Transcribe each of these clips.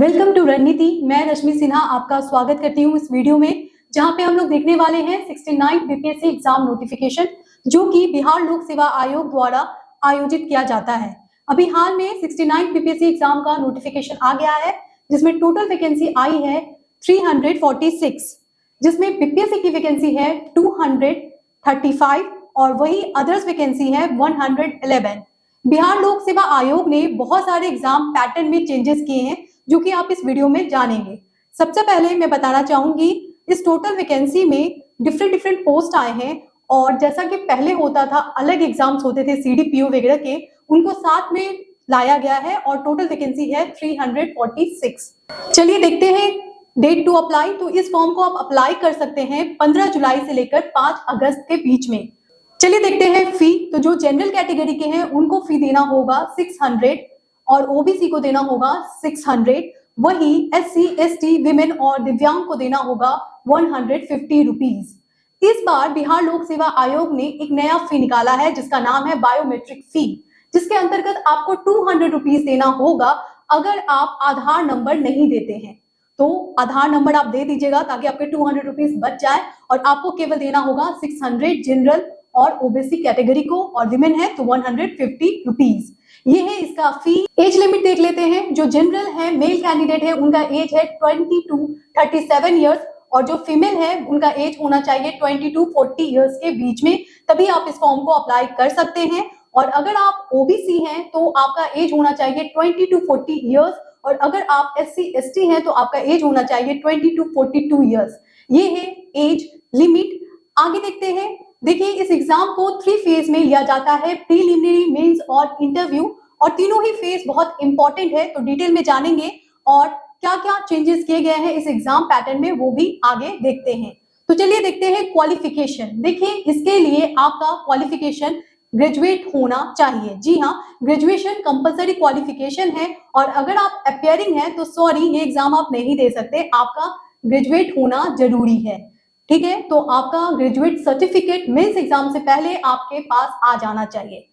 Welcome to रणनीति। मैं रश्मि सिन्हा आपका स्वागत करती हूँ इस वीडियो में, जहां पे हम लोग देखने वाले हैं 69 बीपीएससी एग्जाम नोटिफिकेशन, जो कि बिहार लोक सेवा आयोग द्वारा आयोजित किया जाता है। अभी हाल में 69 बीपीएससी एग्जाम का नोटिफिकेशन आ गया है, जिसमें टोटल वैकेंसी आई है 346, जिसमें बीपीएससी की वैकेंसी है 235 और वही अदर्स वैकेंसी है 111। बिहार लोक सेवा आयोग ने बहुत सारे एग्जाम पैटर्न में चेंजेस किए हैं, जो कि आप इस वीडियो में जानेंगे। सबसे पहले मैं बताना चाहूंगी, इस टोटल वैकेंसी में डिफरेंट पोस्ट आए हैं, और जैसा कि पहले होता था अलग एग्जाम्स होते थे सीडीपीओ वगैरह के, उनको साथ में लाया गया है और टोटल वैकेंसी है 346। चलिए देखते हैं डेट टू अप्लाई। तो इस फॉर्म को आप अप्लाई कर सकते हैं 15 जुलाई से लेकर 5 अगस्त के बीच में। चलिए देखते हैं फी। तो जो जनरल कैटेगरी के हैं उनको फी देना होगा 600 और ओबीसी को देना होगा 600। वही एससी एसटी विमेन और दिव्यांग को देना होगा 150 रुपीज। इस बार बिहार लोक सेवा आयोग ने एक नया फी निकाला है, जिसका नाम है बायोमेट्रिक फी, जिसके अंतर्गत आपको 200 रुपीज देना होगा अगर आप आधार नंबर नहीं देते हैं। तो आधार नंबर आप दे दीजिएगा ताकि आपके 200 रुपीज बच जाए, और आपको केवल देना होगा 600 जनरल और ओबीसी कैटेगरी को, और विमेन है तो 150 रुपीज। ये है इसका फी। एज लिमिट देख लेते हैं। जो जनरल है मेल कैंडिडेट है उनका एज है 20 to 37 इयर्स, और जो फीमेल है उनका एज होना चाहिए 20 to 40 इयर्स के बीच में, तभी आप इस फॉर्म को अप्लाई कर सकते हैं। और अगर आप ओबीसी हैं तो आपका एज होना चाहिए 20 to 40 इयर्स, और अगर आप एससी एसटी हैं तो आपका एज होना चाहिए 20 to 42 इयर्स। ये है एज लिमिट। आगे देखते हैं। देखिए, इस एग्जाम को 3 फेज में लिया जाता है, प्रीलिमिनरी, मेंस और इंटरव्यू, और तीनों ही फेज बहुत इंपॉर्टेंट है। तो डिटेल में जानेंगे और क्या क्या चेंजेस किए गए हैं इस एग्जाम पैटर्न में, वो भी आगे देखते हैं। तो चलिए देखते हैं क्वालिफिकेशन। देखिए, इसके लिए आपका क्वालिफिकेशन ग्रेजुएट होना चाहिए। जी हाँ, ग्रेजुएशन कंपलसरी क्वालिफिकेशन है, और अगर आप अपियरिंग हैं तो सॉरी, ये एग्जाम आप नहीं दे सकते, आपका ग्रेजुएट होना जरूरी है। ठीक है, तो आपका ग्रेजुएट सर्टिफिकेट मेंस एग्जाम से पहले आपके पास आ जाना चाहिए।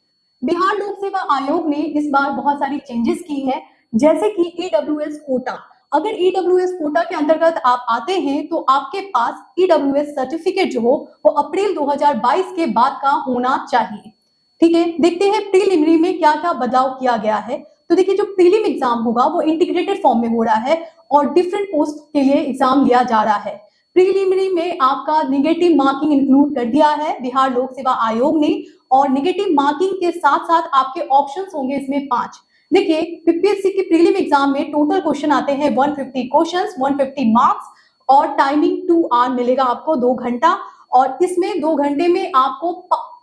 बिहार लोक सेवा आयोग ने इस बार बहुत सारी चेंजेस की है, जैसे कि ईडब्ल्यूएस कोटा। अगर ईडब्ल्यूएस कोटा के अंतर्गत आप आते हैं तो आपके पास ईडब्ल्यूएस सर्टिफिकेट जो हो वो अप्रैल 2022 के बाद का होना चाहिए। ठीक है, देखते हैं प्रीलिमिनरी में क्या क्या बदलाव किया गया है। तो देखिए, जो प्रीलिम एग्जाम होगा वो इंटीग्रेटेड फॉर्म में हो रहा है, और डिफरेंट पोस्ट के लिए एग्जाम लिया जा रहा है। प्रीलिमिनरी में आपका निगेटिव मार्किंग इंक्लूड कर दिया है बिहार लोक सेवा आयोग ने, और निगेटिव मार्किंग के साथ साथ आपके ऑप्शंस होंगे इसमें 5। देखिए, बीपीएससी की प्रीलिम एग्जाम में टोटल क्वेश्चन आते हैं 150 क्वेश्चंस, 150 मार्क्स, और टाइमिंग 2 आवर मिलेगा आपको, 2 घंटा। और इसमें 2 घंटे में आपको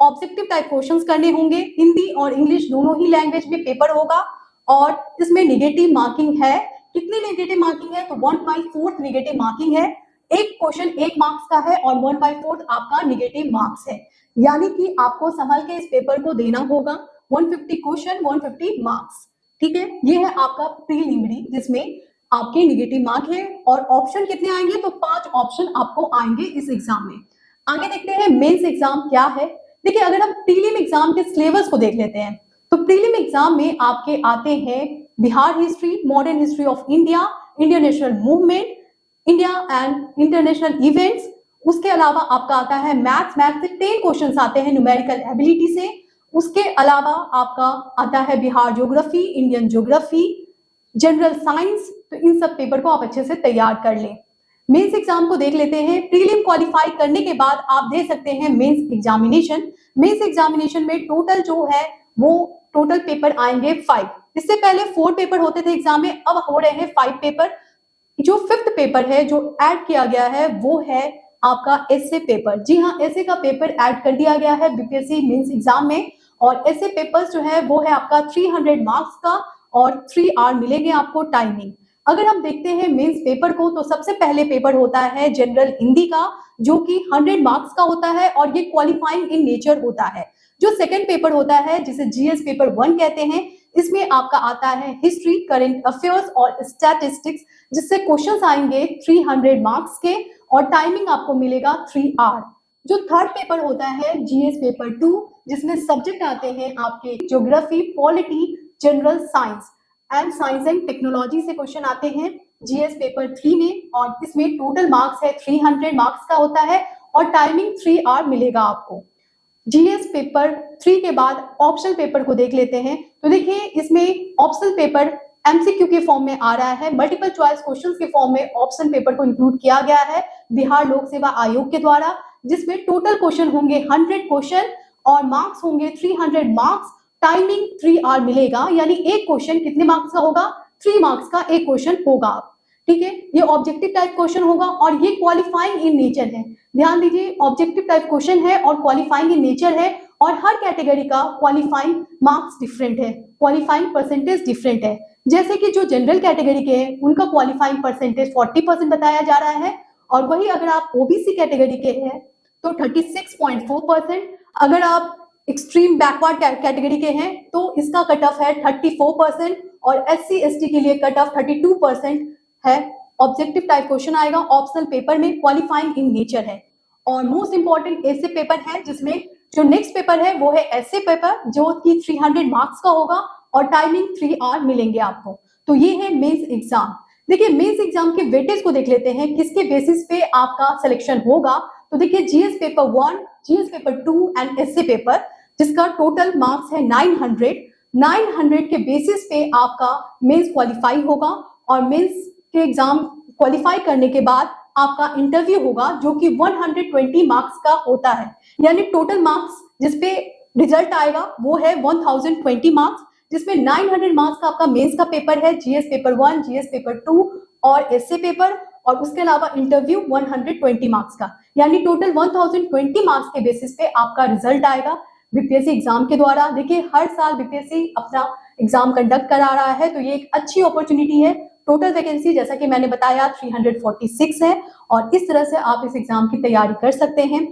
ऑब्जेक्टिव टाइप क्वेश्चंस करने होंगे। हिंदी और इंग्लिश दोनों ही लैंग्वेज में पेपर होगा, और इसमें निगेटिव मार्किंग है। कितनी निगेटिव मार्किंग है? तो 1/4 निगेटिव मार्किंग है। एक क्वेश्चन 1 मार्क्स का है और 1/4 आपका निगेटिव मार्क्स है, यानी कि आपको संभल के इस पेपर को देना होगा। 150 क्वेश्चन, 150 मार्क्स। ठीक है, ये है आपका प्रीलिमिनरी, जिसमें आपके निगेटिव मार्क है, और ऑप्शन कितने आएंगे? तो 5 ऑप्शन आपको आएंगे इस एग्जाम में। आगे देखते हैं मेंस एग्जाम क्या है। देखिए, अगर हम प्रीलिम एग्जाम के सिलेबस को देख लेते हैं, तो प्रीलिम एग्जाम में आपके आते हैं Bihar history, modern history of India, Indian national movement, India and international events. उसके अलावा आपका आता है मैथ्स से 10 क्वेश्चंस आते हैं न्यूमेरिकल एबिलिटी से। उसके अलावा आपका आता है Bihar geography, Indian geography, general science. तो इन सब पेपर को आप अच्छे से तैयार कर लें। मेंस एग्जाम को देख लेते हैं। प्रीलिम क्वालिफाई करने के बाद आप दे सकते हैं मेंस एग्जामिनेशन। मेंस एग्जामिनेशन में टोटल जो है वो टोटल पेपर आएंगे 5। इससे पहले 4 पेपर होते थे एग्जाम में, अब हो रहे हैं 5 पेपर। जो 5th पेपर है जो ऐड किया गया है वो है आपका एसे पेपर। जी हाँ, एसे का पेपर ऐड कर दिया गया है बीपीएससी मेंस एग्जाम में, और एसे पेपर्स जो है वो है आपका 300 मार्क्स का, और 3 आवर मिलेंगे आपको टाइमिंग। अगर हम देखते हैं मेंस पेपर को, तो सबसे पहले पेपर होता है जनरल हिंदी का, जो कि 100 मार्क्स का होता है, और ये क्वालिफाइंग इन नेचर होता है। जो सेकंड पेपर होता है जिसे जीएस पेपर 1 कहते हैं, इसमें आपका आता है हिस्ट्री, करंट अफेयर्स और स्टैटिस्टिक्स, जिससे क्वेश्चंस आएंगे 300 मार्क्स के, और टाइमिंग आपको मिलेगा 3 आवर। जो थर्ड पेपर होता है जीएस पेपर 2, जिसमें सब्जेक्ट आते हैं आपके geography, polity, general science. And science and technology से क्वेश्चन आते हैं जीएस पेपर 3 में, और इसमें टोटल मार्क्स है 300 मार्क्स का होता है और टाइमिंग 3 आवर मिलेगा आपको। जीएस पेपर 3 के बाद ऑप्शनल पेपर को देख लेते हैं। तो देखिए इसमें ऑप्शनल पेपर एमसीक्यू के फॉर्म में आ रहा है, मल्टीपल चॉइस क्वेश्चंस के फॉर्म में ऑप्शन पेपर को इंक्लूड किया गया है बिहार लोक सेवा आयोग के द्वारा, जिसमें टोटल क्वेश्चन होंगे 100 क्वेश्चन और मार्क्स होंगे 300 मार्क्स। टाइमिंग 3 आवर मिलेगा, यानी एक क्वेश्चन कितने मार्क्स का होगा, 3 मार्क्स का एक क्वेश्चन होगा। ठीक है, ये ऑब्जेक्टिव टाइप क्वेश्चन होगा और ये क्वालिफाइंग इन नेचर है। ध्यान दीजिए, ऑब्जेक्टिव टाइप क्वेश्चन है और क्वालिफाइंग इन नेचर है, और हर कैटेगरी का क्वालिफाइंग मार्क्स डिफरेंट है, क्वालिफाइंग परसेंटेज डिफरेंट है। जैसे कि जो जनरल कैटेगरी के हैं उनका क्वालिफाइंग परसेंटेज 40% बताया जा रहा है, और वही अगर आप ओबीसी कैटेगरी के हैं तो 36.4%, अगर आप एक्सट्रीम बैकवर्ड कैटेगरी के हैं तो इसका कट ऑफ है 34%, और SC ST के लिए कट ऑफ 32% है। ऑब्जेक्टिव टाइप क्वेश्चन आएगा ऑप्शनल पेपर में, क्वालिफाइंग इन नेचर है। और मोस्ट इंपॉर्टेंट ऐसे पेपर है, जिसमें जो नेक्स्ट पेपर है वो है ऐसे पेपर जो कि 300 मार्क्स का होगा और टाइमिंग 3 आवर मिलेंगे आपको। तो ये है मेंस एग्जाम। देखिए मेंस एग्जाम के वेटेज को देख लेते हैं, किसके बेसिस पे आपका सिलेक्शन होगा। तो देखिए GS paper 1, GS paper 2 and SA paper, जिसका टोटल मार्क्स है 900 के बेसिस पे आपका मेंस क्वालिफाई होगा, और मेंस के एग्जाम क्वालिफाई करने के बाद आपका इंटरव्यू होगा जो कि 120 मार्क्स का होता है, यानी टोटल मार्क्स जिसपे रिजल्ट आएगा वो है 1020 मार्क्स, जिसमें 900 मार्क्स का आपका मेंस का पेपर है, जीएस पेपर 1, जीएस पेपर 2 और एसए पेपर, और उसके अलावा इंटरव्यू 120 मार्क्स का, यानी टोटल 1020 मार्क्स के बेसिस पे आपका रिजल्ट आएगा बीपीएससी एग्जाम के द्वारा। देखिए हर साल बीपीएससी अपना एग्जाम कंडक्ट करा रहा है, तो ये एक अच्छी अपॉर्चुनिटी है। टोटल वैकेंसी जैसा कि मैंने बताया 346 है, और इस तरह से आप इस एग्जाम की तैयारी कर सकते हैं।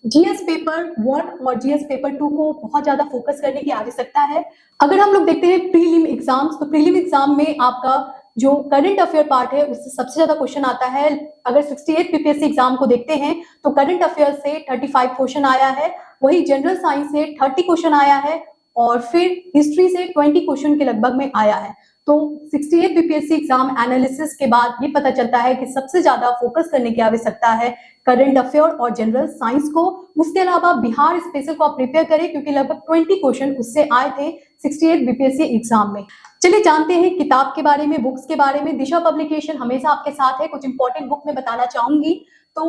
जीएस पेपर 1 और जीएस पेपर 2 को बहुत ज्यादा फोकस करने की आवश्यकता है। अगर हम लोग देखते हैं प्रीलिम एग्जाम्स, तो प्रीलिम एग्जाम में आपका जो करंट अफेयर पार्ट है उससे सबसे ज्यादा क्वेश्चन आता है। अगर 68 बीपीएससी एग्जाम को देखते हैं तो करंट अफेयर से 35 क्वेश्चन आया है, वही जनरल साइंस से 30 क्वेश्चन आया है, और फिर हिस्ट्री से 20 क्वेश्चन के लगभग में आया है। तो 68 बीपीएससी एग्जाम एनालिसिस के बाद ये पता चलता है कि सबसे ज्यादा फोकस करने की आवश्यकता है करंट अफेयर और जनरल साइंस को। उसके अलावा बिहार स्पेशल को आप प्रिपेयर करें, क्योंकि लगभग 20 क्वेश्चन उससे आए थे 68 बीपीएससी एग्जाम में। चलिए जानते हैं किताब के बारे में, बुक्स के बारे में। दिशा पब्लिकेशन हमेशा आपके साथ है। कुछ इंपॉर्टेंट बुक में बताना चाहूंगी तो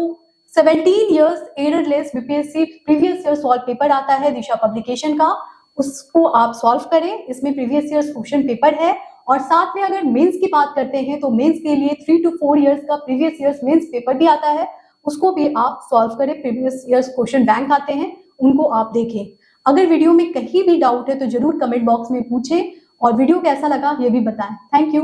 17 years errorless BPSC previous year solve paper आता है दिशा पब्लिकेशन का, उसको आप सॉल्व करें। इसमें प्रीवियस ईयर क्वेश्चन पेपर है, और साथ में अगर मेंस की बात करते हैं तो मेंस के लिए 3 to 4 इयर्स का प्रीवियस ईयर मेंस पेपर भी आता है, उसको भी आप सॉल्व करें। प्रीवियस ईयर क्वेश्चन बैंक आते हैं, उनको आप देखें। अगर वीडियो में कहीं भी डाउट है तो जरूर कमेंट बॉक्स में पूछें, और वीडियो कैसा लगा ये भी बताएं। Thank you.